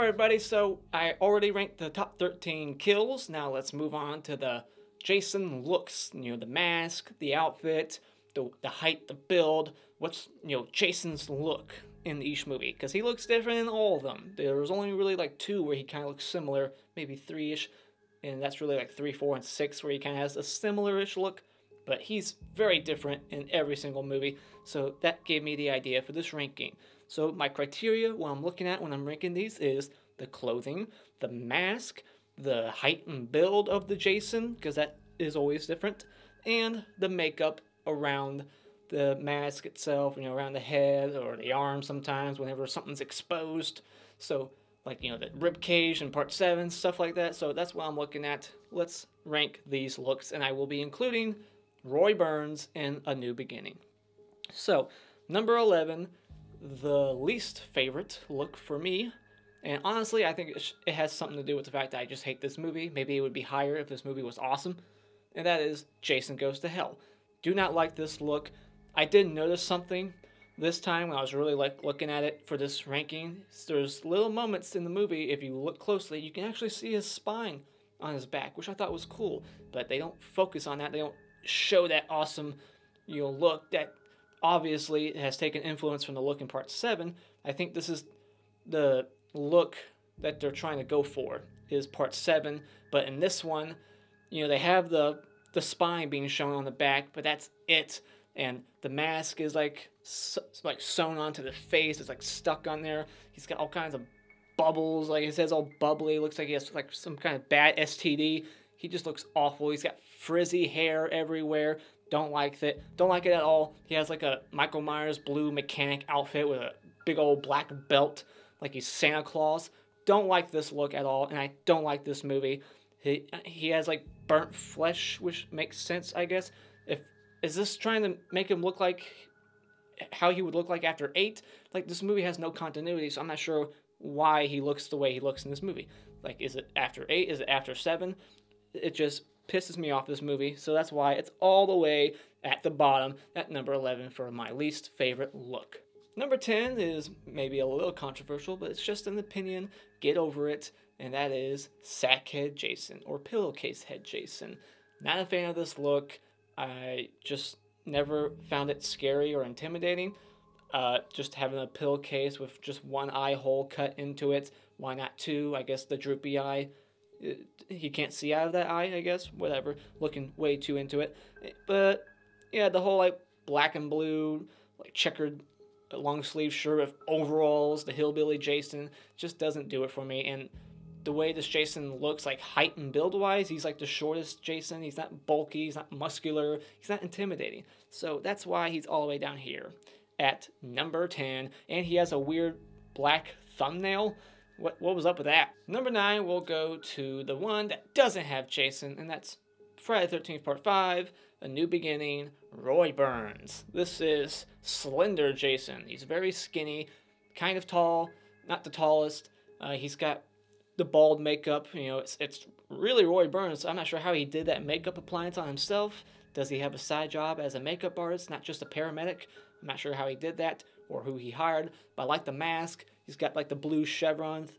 Alright everybody, so I already ranked the top 13 kills. Now let's move on to the Jason looks. You know, the mask, the outfit, the height, the build. What's, Jason's look in each movie. Because he looks different in all of them. There's only really like 2 where he kind of looks similar, maybe 3-ish. And that's really like 3, 4, and 6 where he kind of has a similar-ish look. But he's very different in every single movie. So that gave me the idea for this ranking. So my criteria, what I'm looking at when I'm ranking these is the clothing, the mask, the height and build of the Jason, because that is always different, and the makeup around the mask itself, around the head or the arm sometimes whenever something's exposed. So, like, the rib cage in part 7, stuff like that. So that's what I'm looking at. Let's rank these looks, and I will be including Roy Burns in A New Beginning. So, number 11, the least favorite look for me, and honestly I think it has something to do with the fact that I just hate this movie. Maybe it would be higher if this movie was awesome, and that is Jason Goes to Hell. Do not like this look. I did notice something this time when I was really looking at it for this ranking. There's little moments in the movie, if you look closely, you can actually see his spine on his back, which I thought was cool, but they don't focus on that. They don't show that awesome look that obviously has taken influence from the look in part 7. I think this is the look that they're trying to go for, is part 7. But in this one, they have the spine being shown on the back, but that's it. And the mask is like sewn onto the face. It's like stuck on there. He's got all kinds of bubbles. Like, his head's all bubbly. Looks like he has like some kind of bad STD. He just looks awful. He's got frizzy hair everywhere. Don't like it. Don't like it at all. He has like a Michael Myers blue mechanic outfit with a big old black belt, like he's Santa Claus. Don't like this look at all, and I don't like this movie. He has like burnt flesh, which makes sense, I guess. Is this trying to make him look like how he would look like after 8? Like, this movie has no continuity, so I'm not sure why he looks the way he looks in this movie. Like, is it after 8? Is it after 7? It just pisses me off, this movie, so that's why it's all the way at the bottom at number 11 for my least favorite look. Number 10 is maybe a little controversial, but it's just an opinion. Get over it, and that is Sackhead Jason, or Pillowcase Head Jason. Not a fan of this look. I just never found it scary or intimidating. Just having a pillowcase with just one eye hole cut into it. Why not 2? I guess the droopy eye. He can't see out of that eye, I guess. Whatever. Looking way too into it. But yeah, the whole like black and blue, like checkered long sleeve shirt with overalls, the hillbilly Jason, just doesn't do it for me. And the way this Jason looks, like height and build wise, he's like the shortest Jason. He's not bulky, he's not muscular, he's not intimidating. So that's why he's all the way down here at number 10. And he has a weird black thumbnail. What was up with that? Number 9, we'll go to the one that doesn't have Jason, and that's Friday the 13th Part 5, A New Beginning, Roy Burns. This is slender Jason. He's very skinny, kind of tall, not the tallest. He's got the bald makeup. It's really Roy Burns. I'm not sure how he did that makeup appliance on himself. Does he have a side job as a makeup artist, not just a paramedic? I'm not sure how he did that or who he hired, but I like the mask. He's got like the blue chevrons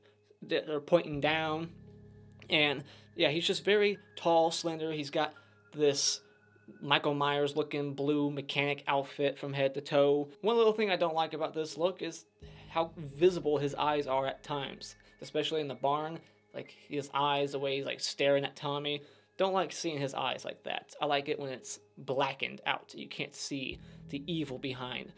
that are pointing down. And yeah, he's just very tall, slender. He's got this Michael Myers looking blue mechanic outfit from head to toe. One little thing I don't like about this look is how visible his eyes are at times, especially in the barn. Like, his eyes, the way he's like staring at Tommy. Don't like seeing his eyes like that. I like it when it's blackened out. You can't see the evil behind.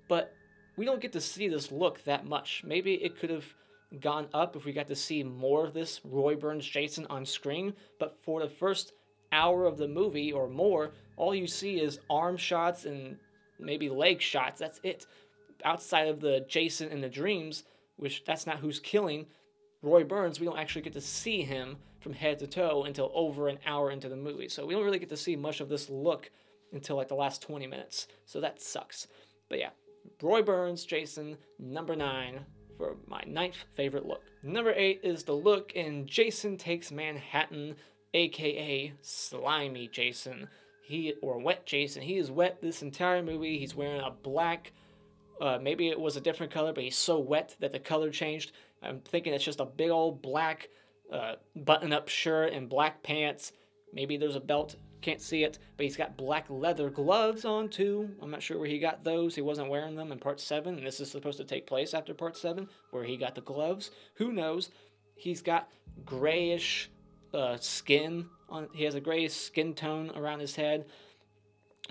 But we don't get to see this look that much. Maybe it could have gone up if we got to see more of this Roy Burns Jason on screen, but for the first hour of the movie or more, all you see is arm shots and maybe leg shots. That's it. Outside of the Jason in the dreams, which that's not who's killing Roy Burns, we don't actually get to see him from head to toe until over an hour into the movie. So we don't really get to see much of this look until like the last 20 minutes. So that sucks. But yeah, Roy Burns Jason, number 9 for my 9th favorite look. Number 8 is the look in Jason Takes Manhattan, aka Slimy Jason. Or Wet Jason. He is wet this entire movie. He's wearing a black, maybe it was a different color, but he's so wet that the color changed. I'm thinking it's just a big old black button-up shirt and black pants. Maybe there's a belt, can't see it, but he's got black leather gloves on too. I'm not sure where he got those. He wasn't wearing them in part 7, and this is supposed to take place after part 7, where he got the gloves. Who knows? He's got grayish skin on. He has a grayish skin tone around his head,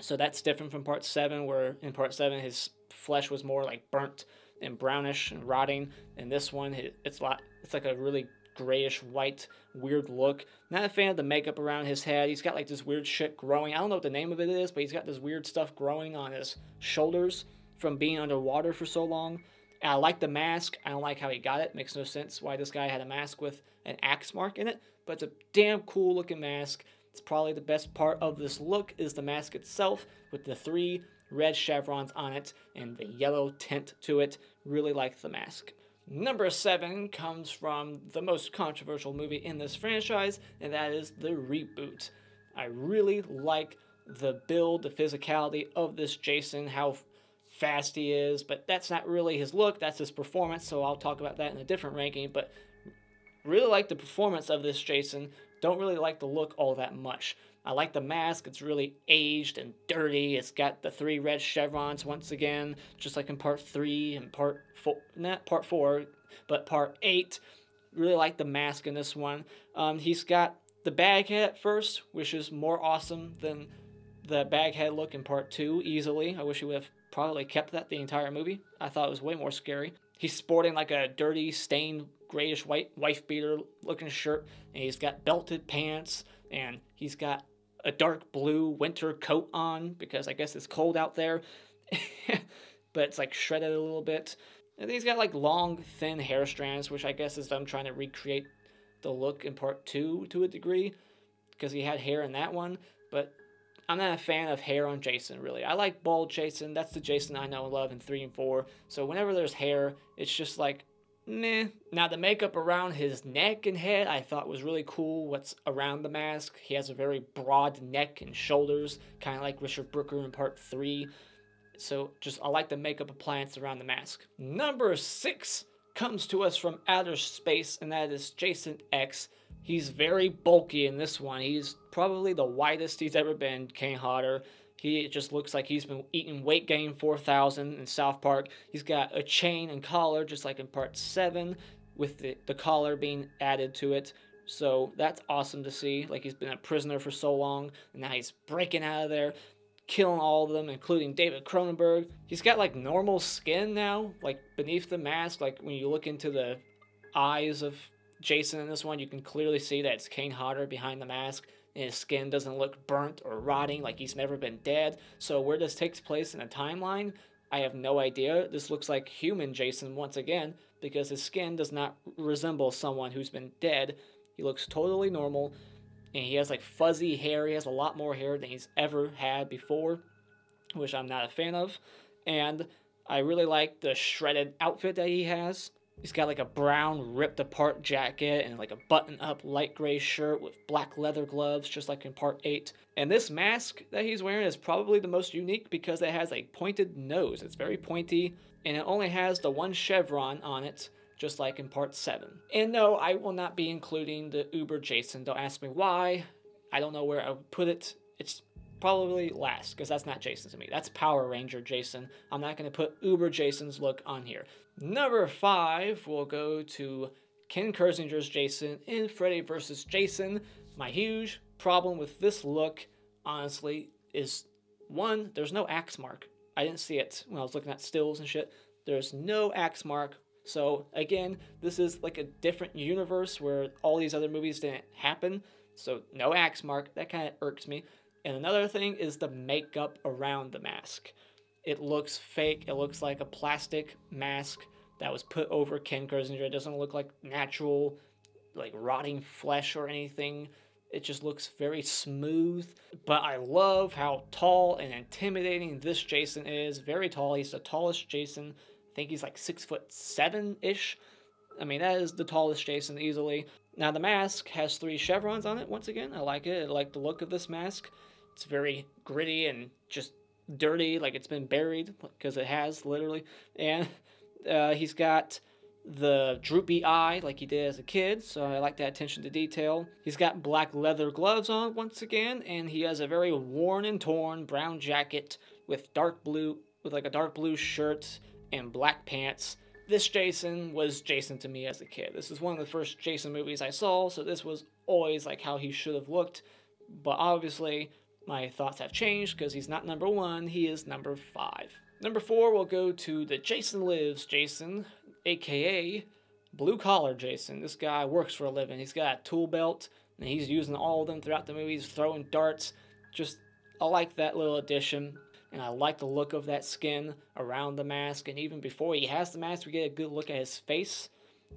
so that's different from part 7, where in part 7 his flesh was more like burnt and brownish and rotting. In this one, it's like a really grayish white weird look. Not a fan of the makeup around his head. He's got like this weird shit growing. I don't know what the name of it is, but he's got this weird stuff growing on his shoulders from being underwater for so long. And I like the mask. I don't like how he got it. Makes no sense why this guy had a mask with an axe mark in it, but it's a damn cool looking mask. It's probably the best part of this look is the mask itself with the 3 red chevrons on it and the yellow tint to it. Really like the mask. Number 7 comes from the most controversial movie in this franchise, and that is the Reboot. I really like the build, the physicality of this Jason, how fast he is, but that's not really his look, that's his performance, so I'll talk about that in a different ranking, but really like the performance of this Jason, don't really like the look all that much. I like the mask, it's really aged and dirty, it's got the 3 red chevrons once again, just like in part 3 and part 4, not part 4, but part 8. Really like the mask in this one. He's got the bag head at first, which is more awesome than the bag head look in part 2, easily. I wish he would have probably kept that the entire movie. I thought it was way more scary. He's sporting like a dirty, stained, grayish white wife beater looking shirt, and he's got belted pants, and he's got a dark blue winter coat on because I guess it's cold out there, but it's like shredded a little bit. And he's got like long, thin hair strands, which I guess is them trying to recreate the look in part 2 to a degree because he had hair in that one, but I'm not a fan of hair on Jason, really. I like bald Jason. That's the Jason I know and love in 3 and 4. So whenever there's hair, it's just like, meh. Now, the makeup around his neck and head I thought was really cool. What's around the mask. He has a very broad neck and shoulders, kind of like Richard Brooker in part 3. So I like the makeup appliance around the mask. Number 6 comes to us from outer space, and that is Jason X. He's very bulky in this one. He's probably the widest he's ever been, Kane Hodder. He just looks like he's been eating Weight Gain 4000 in South Park. He's got a chain and collar, just like in part 7, with the collar being added to it. So that's awesome to see. Like, he's been a prisoner for so long, and now he's breaking out of there, killing all of them, including David Cronenberg. He's got, like, normal skin now, like, beneath the mask. Like, when you look into the eyes of Jason in this one, you can clearly see that it's Kane Hodder behind the mask, and his skin doesn't look burnt or rotting like he's never been dead. So where this takes place in a timeline, I have no idea. This looks like human Jason once again, because his skin does not resemble someone who's been dead. He looks totally normal, and he has like fuzzy hair. He has a lot more hair than he's ever had before, which I'm not a fan of. And I really like the shredded outfit that he has. He's got like a brown ripped apart jacket and like a button up light gray shirt with black leather gloves, just like in part 8. And this mask that he's wearing is probably the most unique because it has a pointed nose. It's very pointy, and it only has the 1 chevron on it, just like in part 7. And no, I will not be including the Uber Jason. Don't ask me why. I don't know where I would put it. It's probably last, because that's not Jason to me. That's Power Ranger Jason. I'm not going to put Uber Jason's look on here. Number 5 will go to Ken Kirzinger's Jason in Freddy vs. Jason. My huge problem with this look, honestly, is 1, there's no axe mark. I didn't see it when I was looking at stills and shit. There's no axe mark. So, again, this is like a different universe where all these other movies didn't happen. So, no axe mark. That kind of irks me. And another thing is the makeup around the mask. It looks fake. It looks like a plastic mask that was put over Ken Kirzinger. It doesn't look like natural, like rotting flesh or anything. It just looks very smooth. But I love how tall and intimidating this Jason is. Very tall. He's the tallest Jason. I think he's like 6'7"-ish. I mean, that is the tallest Jason easily. Now, the mask has 3 chevrons on it, once again. I like it. I like the look of this mask. It's very gritty and just dirty, like it's been buried, because it has, literally. And he's got the droopy eye like he did as a kid, so I like that attention to detail. He's got black leather gloves on once again, and he has a very worn and torn brown jacket with like a dark blue shirt and black pants. This Jason was Jason to me as a kid. This is one of the first Jason movies I saw, so this was always like how he should have looked. But obviously, my thoughts have changed because he's not number 1, he is number 5. Number 4, we'll go to the Jason Lives Jason, aka Blue Collar Jason. This guy works for a living. He's got a tool belt, and he's using all of them throughout the movies, throwing darts. I like that little addition. And I like the look of that skin around the mask. And even before he has the mask, we get a good look at his face.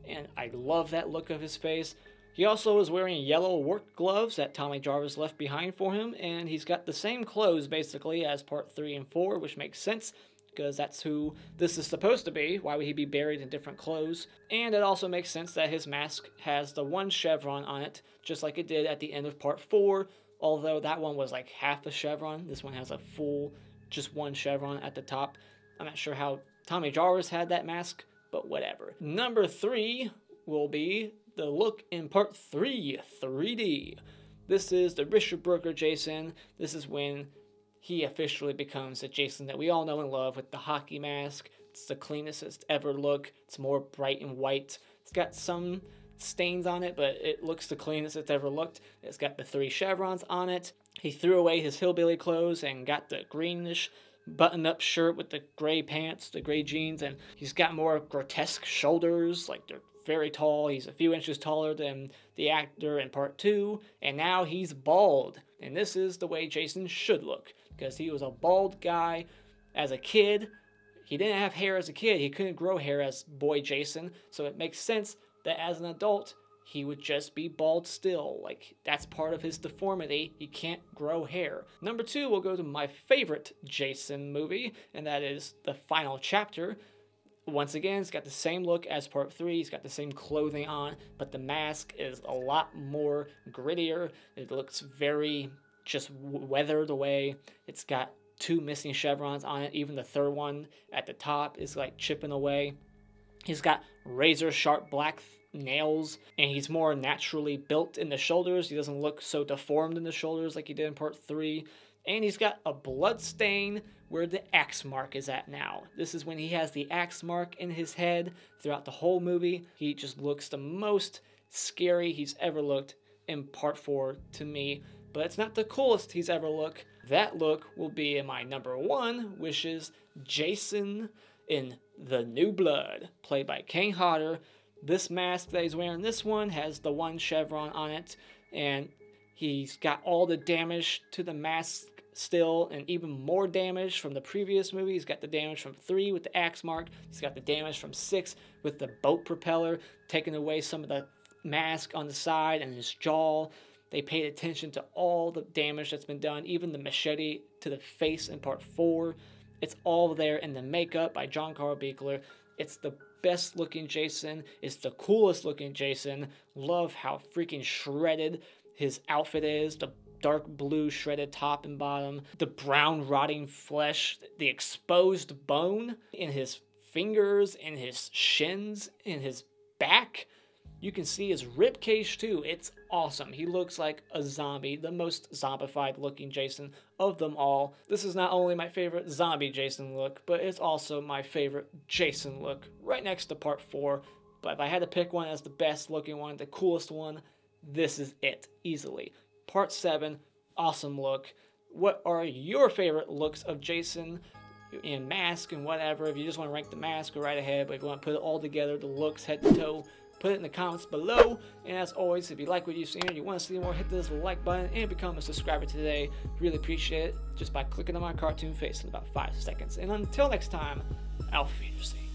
And I love that look of his face. He also is wearing yellow work gloves that Tommy Jarvis left behind for him. And he's got the same clothes, basically, as part 3 and 4, which makes sense, because that's who this is supposed to be. Why would he be buried in different clothes? And it also makes sense that his mask has the 1 chevron on it, just like it did at the end of part 4. Although that one was like half a chevron. This one has a full, just 1 chevron at the top. I'm not sure how Tommy Jarvis had that mask, but whatever. Number 3 will be the look in part 3, 3D. This is the Richard Berger Jason. This is when he officially becomes the Jason that we all know and love with the hockey mask. It's the cleanest it's ever looked. It's more bright and white. It's got some stains on it, but it looks the cleanest it's ever looked. It's got the 3 chevrons on it. He threw away his hillbilly clothes and got the greenish button-up shirt with the gray pants, the gray jeans, and he's got more grotesque shoulders, like they're very tall. He's a few inches taller than the actor in part 2, and now he's bald. And this is the way Jason should look, because he was a bald guy as a kid. He didn't have hair as a kid. He couldn't grow hair as boy Jason, so it makes sense that as an adult, he would just be bald still. Like, that's part of his deformity. He can't grow hair. Number 2, we'll go to my favorite Jason movie, and that is The Final Chapter. Once again, it's got the same look as part 3. He's got the same clothing on, but the mask is a lot more grittier. It looks very just weathered away. It's got 2 missing chevrons on it. Even the 3rd one at the top is like chipping away. He's got razor sharp black nails, and he's more naturally built in the shoulders. He doesn't look so deformed in the shoulders like he did in part 3. And he's got a blood stain where the axe mark is at now. This is when he has the axe mark in his head throughout the whole movie. He just looks the most scary he's ever looked in part 4 to me. But it's not the coolest he's ever looked. That look will be in my number 1, which is Jason in The New Blood, played by Kane Hodder. This mask that he's wearing, this one, has the 1 chevron on it, and he's got all the damage to the mask still, and even more damage from the previous movie. He's got the damage from 3 with the axe mark. He's got the damage from 6 with the boat propeller, taking away some of the mask on the side and his jaw. They paid attention to all the damage that's been done, even the machete to the face in part 4. It's all there in the makeup by John Carl Buechler. It's the best looking Jason. It's the coolest looking Jason. Love how freaking shredded his outfit is. The dark blue shredded top and bottom. The brown rotting flesh. The exposed bone in his fingers, in his shins, in his back. You can see his rib cage too. It's awesome. He looks like a zombie, the most zombified looking Jason of them all. This is not only my favorite zombie Jason look, but it's also my favorite Jason look, right next to part 4. But if I had to pick one as the best looking one, the coolest one, this is it, easily. Part 7, awesome look. What are your favorite looks of Jason in mask and whatever? If you just want to rank the mask, go right ahead. But if you want to put it all together, the looks head to toe, put it in the comments below. And as always, if you like what you've seen and you want to see more, hit this like button and become a subscriber today. Really appreciate it just by clicking on my cartoon face in about 5 seconds. And until next time, auf Wiedersehen.